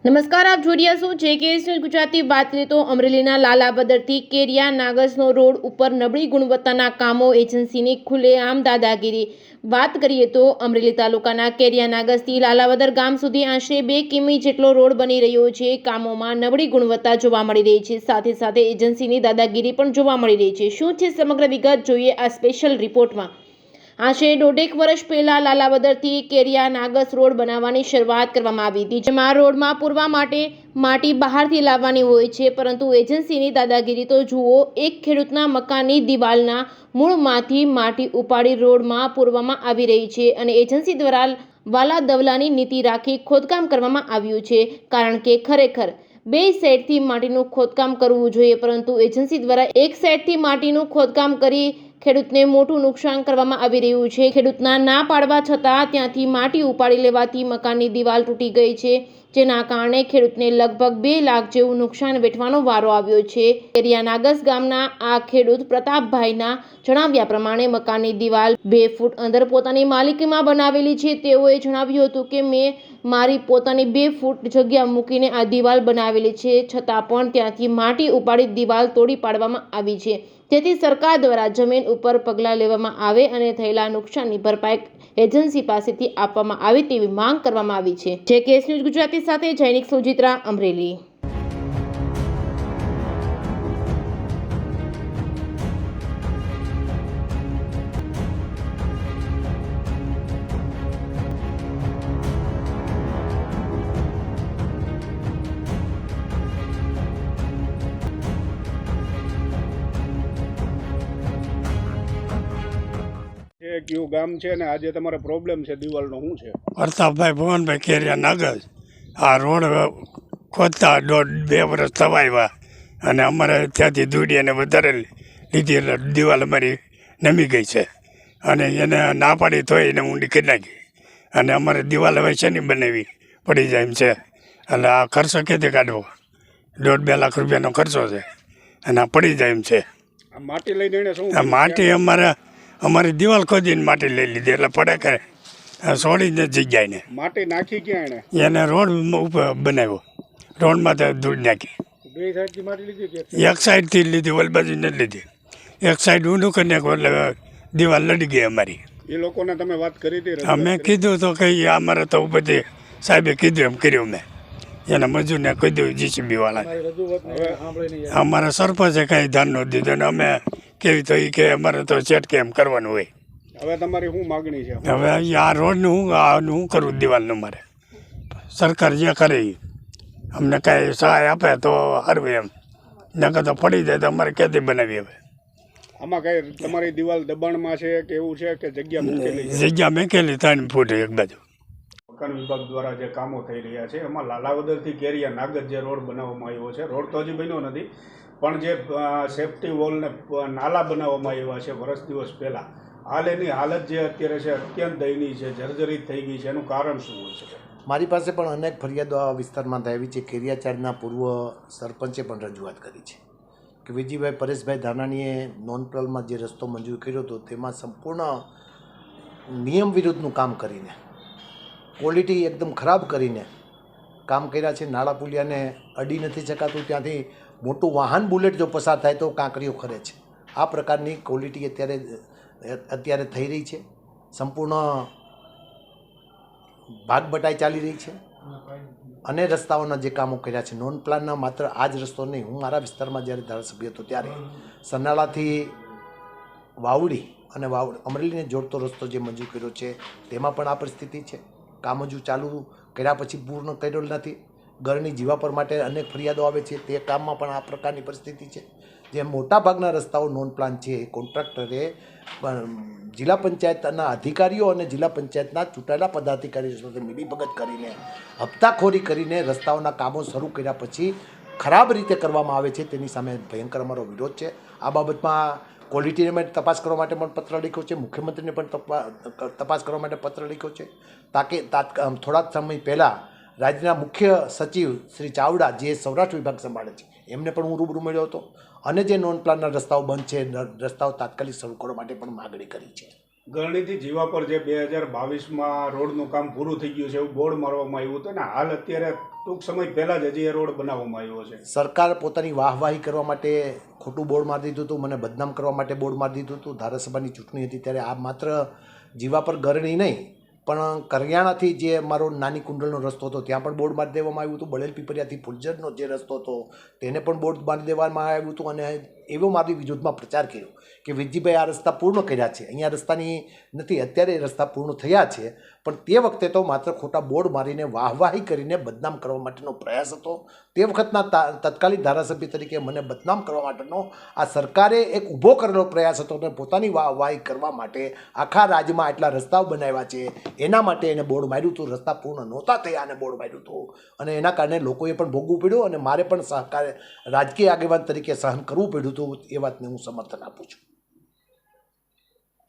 નમસ્કાર, આપ જોઈ રહ્યા છો JKS ન્યૂઝ ગુજરાતી. વાત કરીએ તો અમરેલીના લાલાબદરથી કેરિયા નાગસનો રોડ ઉપર નબળી ગુણવત્તાના કામો, એજન્સીની ખુલ્લેઆમ દાદાગીરી. વાત કરીએ તો અમરેલી તાલુકાના કેરિયા નાગસથી લાલાબદર ગામ સુધી આશરે 2 કિમી જેટલો રોડ બની રહ્યો છે. કામોમાં નબળી ગુણવત્તા જોવા મળી રહી છે, સાથે સાથે એજન્સીની દાદાગીરી પણ જોવા મળી રહી છે. શું છે સમગ્ર વિગત, જોઈએ આ સ્પેશિયલ રિપોર્ટમાં. આશરે 1.5 વર્ષ પહેલા લાલાબદરથી કેરિયા નાગસ રોડ બનાવવાની શરૂઆત કરવામાં આવી હતી, જેમાં રોડમાં પૂરવા માટે માટી બહારથી લાવવાની હોય છે, પરંતુ એજન્સીની દાદાગીરી તો જુઓ. એક ખેડૂતના મકાનની દિવાલના મૂળમાંથી માટી ઉપાડી રોડમાં પૂરવામાં આવી રહી છે અને એજન્સી દ્વારા વાલા દવલાની નીતિ રાખી ખોદકામ કરવામાં આવ્યું છે, કારણ કે ખરેખર 2 સાઈડથી માટીનું ખોદકામ કરવું જોઈએ, પરંતુ એજન્સી દ્વારા 1 સાઈડથી માટીનું ખોદકામ કરી ખેડૂતને મોટું નુકસાન કરવામાં આવી રહ્યું છે. ખેડૂતના ના પાડવા છતાં ત્યાંથી માટી ઉપાડી લેવાથી મકાનની દિવાલ તૂટી ગઈ છે, જેના કારણે ખેડૂતને લગભગ 2 લાખ જેવું નુકસાન વેઠવાનો વારો આવ્યો છે. કેરિયા નાગસ ગામના આ ખેડૂત પ્રતાપભાઈના જણાવ્યા પ્રમાણે મકાનની દિવાલ 2 ફૂટ અંદર પોતાની માલિકીમાં બનાવેલી છે. તેઓએ જણાવ્યું હતું કે મેં મારી પોતાની 2 ફૂટ જગ્યા મૂકીને આ દિવાલ બનાવેલી છે, છતાં પણ ત્યાંથી માટી ઉપાડી દિવાલ તોડી પાડવામાં આવી છે. તેથી સરકાર દ્વારા જમીન ઉપર પગલાં લેવામાં આવે અને થયેલા નુકસાનની ભરપાઈ એજન્સી પાસેથી આપવામાં આવે તેવી માંગ કરવામાં આવી છે. JKS ન્યૂઝ ગુજરાતી સાથે જૈનિક સુજિત્રા, અમરેલી. કયું ગામ છે ને આજે તમારો પ્રોબ્લેમ છે દિવાલનો શું છે? પ્રતાપભાઈ ભુવનભાઈ કેરિયા નાગસ. આ રોડ ખોદતા 1.5-2 વર્ષ થવા આવ્યા અને અમારે ત્યાંથી દૂડી અને વધારે લીધી એટલે દિવાલ અમારી નમી ગઈ છે અને એને ના પાડી તોય એને ઊંડી કરી નાખી અને અમારે દિવાલ હવે છે નહીં બનાવી પડી જાય એમ છે. એટલે આ ખર્ચો ક્યાંથી કાઢવો? 1.5-2 લાખ રૂપિયાનો ખર્ચો છે અને આ પડી જાય એમ છે. આ માટી લઈને એને શું? આ માટી અમારી દિવાલ ખોદીને માટી લઈ લીધી એટલે પડે કરે છોડીને જગ્યાએ. માટી નાખી ક્યાં એને રોડ ઉપર બનાવ્યો, રોડમાં તો ધૂળ નાખી. 2 સાઈડથી માટી લીધી? એક સાઈડથી લીધી, ઓલ બાજુ નથી લીધી. એક સાઈડ ઊંડું કરી નાખ્યું એટલે દિવાલ લડી ગઈ અમારી. એ લોકોને તમે વાત કરી હતી? અમે કીધું તો કઈ અમારે તો બધી સાહેબે કીધું એમ કર્યું. મેં એના મજૂરને કીધું, JCB વાળા. અમારા સરપંચે કાંઈ ધ્યાન ન દીધું ને અમે કેવી તો એ કે અમારે તો ચેટ કેમ કરવાનું હોય. હવે તમારી શું માગણી છે? હવે આ રોડનું હું કરું દિવાલનું? મારે સરકાર જે કરે એ અમને કાંઈ સહાય આપે તો સારું એમ, નકર તો પડી જાય તો અમારે ક્યાંથી બનાવી? હવે આમાં કઈ તમારી દિવાલ દબાણમાં છે કે એવું છે કે જગ્યા મૂકેલી? જગ્યા મૂકેલી 3 ફૂટ એક બાજુ. મકાન વિભાગ દ્વારા જે કામો થઈ રહ્યા છે એમાં લાલાવદરથી કેરિયા નાગસ જે રોડ બનાવવામાં આવ્યો છે, રોડ તો હજી બન્યો નથી, પણ જે સેફ્ટી વોલ ને નાલા બનાવવામાં આવ્યા છે વર્ષ દિવસ પહેલાં, હાલ એની હાલત જે અત્યારે છે અત્યંત દયનીય છે, જર્જરિત થઈ ગઈ છે. એનું કારણ શું હોય છે? મારી પાસે પણ અનેક ફરિયાદો આ વિસ્તારમાં આવી છે. કેરિયાચાર્જના પૂર્વ સરપંચે પણ રજૂઆત કરી છે કે વિજયભાઈ પરેશભાઈ ધાનાણીએ નોન પ્લાનમાં જે રસ્તો મંજૂર કર્યો હતો તેમાં સંપૂર્ણ નિયમ વિરુદ્ધનું કામ કરીને, ક્વોલિટી એકદમ ખરાબ કરીને કામ કર્યા છે. નાળા પુલિયાને અડી નથી શકાતું, ત્યાંથી મોટું વાહન બુલેટ જો પસાર થાય તો કાંકરીઓ ખરે છે. આ પ્રકારની ક્વોલિટી અત્યારે થઈ રહી છે. સંપૂર્ણ ભાગ બટાઈ ચાલી રહી છે અને રસ્તાઓના જે કામો કર્યા છે નોન પ્લાનના, માત્ર આ જ રસ્તો નહીં. હું મારા વિસ્તારમાં જ્યારે ધારાસભ્ય હતો ત્યારે સનાળાથી વાવડી અને અમરેલીને જોડતો રસ્તો જે મંજૂર કર્યો છે તેમાં પણ આ પરિસ્થિતિ છે. કામ હજુ ચાલુ કર્યા પછી પૂર્ણ કરેલ નથી. ઘરની જીવાપર માટે અનેક ફરિયાદો આવે છે, તે કામમાં પણ આ પ્રકારની પરિસ્થિતિ છે. જે મોટાભાગના રસ્તાઓ નોન પ્લાન છે, કોન્ટ્રાક્ટરે જિલ્લા પંચાયતના અધિકારીઓ અને જિલ્લા પંચાયતના ચૂંટાયેલા પદાધિકારીઓ સાથે મિલીભગત કરીને હપ્તાખોરી કરીને રસ્તાઓના કામો શરૂ કર્યા પછી ખરાબ રીતે કરવામાં આવે છે. તેની સામે ભયંકર અમારો વિરોધ છે. આ બાબતમાં ક્વોલિટીને મેં તપાસ કરવા માટે પણ પત્ર લખ્યો છે, મુખ્યમંત્રીને પણ તપાસ કરવા માટે પત્ર લખ્યો છે, તાકે થોડાક સમય પહેલાં રાજ્યના મુખ્ય સચિવ શ્રી ચાવડા, જે સૌરાષ્ટ્ર વિભાગ સંભાળે છે, એમને પણ હું રૂબરૂ મળ્યો હતો અને જે નોન પ્લાનના રસ્તાઓ બંધ છે, રસ્તાઓ તાત્કાલિક શરૂ કરવા માટે પણ માગણી કરી છે. ગરણીથી જીવા પર જે 2022માં રોડનું કામ પૂરું થઈ ગયું છે એવું બોર્ડ મારવામાં આવ્યું હતું ને હાલ અત્યારે ટૂંક સમય પહેલાં જ હજી એ રોડ બનાવવામાં આવ્યો છે. સરકાર પોતાની વાહવાહી કરવા માટે ખોટું બોર્ડ મારી દીધું હતું, મને બદનામ કરવા માટે બોર્ડ મારી દીધું હતું. ધારાસભાની ચૂંટણી હતી ત્યારે આ માત્ર જીવા પર ગરણી નહીં પણ કરિયાણાથી જે મારો નાની કુંડલનો રસ્તો હતો ત્યાં પણ બોર્ડ મારી દેવામાં આવ્યું હતું. બળેલ પીપરિયાથી ફુલઝરનો જે રસ્તો હતો તેને પણ બોર્ડ મારી દેવામાં આવ્યું હતું. અને એવો મારી વિરોધમાં પ્રચાર કર્યો કે વિજયભાઈ આ રસ્તા પૂર્ણ કર્યા છે, અહીંયા રસ્તાની નથી, અત્યારે એ રસ્તા પૂર્ણ થયા છે. પણ તે વખતે તો માત્ર ખોટા બોર્ડ મારીને વાહવાહી કરીને બદનામ કરવા માટેનો પ્રયાસ હતો. તે વખતના તત્કાલીન ધારાસભ્ય તરીકે મને બદનામ કરવા માટેનો આ સરકારે એક ઊભો કરેલો પ્રયાસ હતો અને પોતાની વાહવાહી કરવા માટે આખા રાજ્યમાં એટલા રસ્તાઓ બનાવ્યા છે એના માટે એને બોર્ડ માર્યું હતું. રસ્તા પૂર્ણ નહોતા થયા અને બોર્ડ માર્યું હતું અને એના કારણે લોકોએ પણ ભોગવું પડ્યું અને મારે પણ સહકાર રાજકીય આગેવાન તરીકે સહન કરવું પડ્યું હતું. એ વાતને હું સમર્થન આપું છું.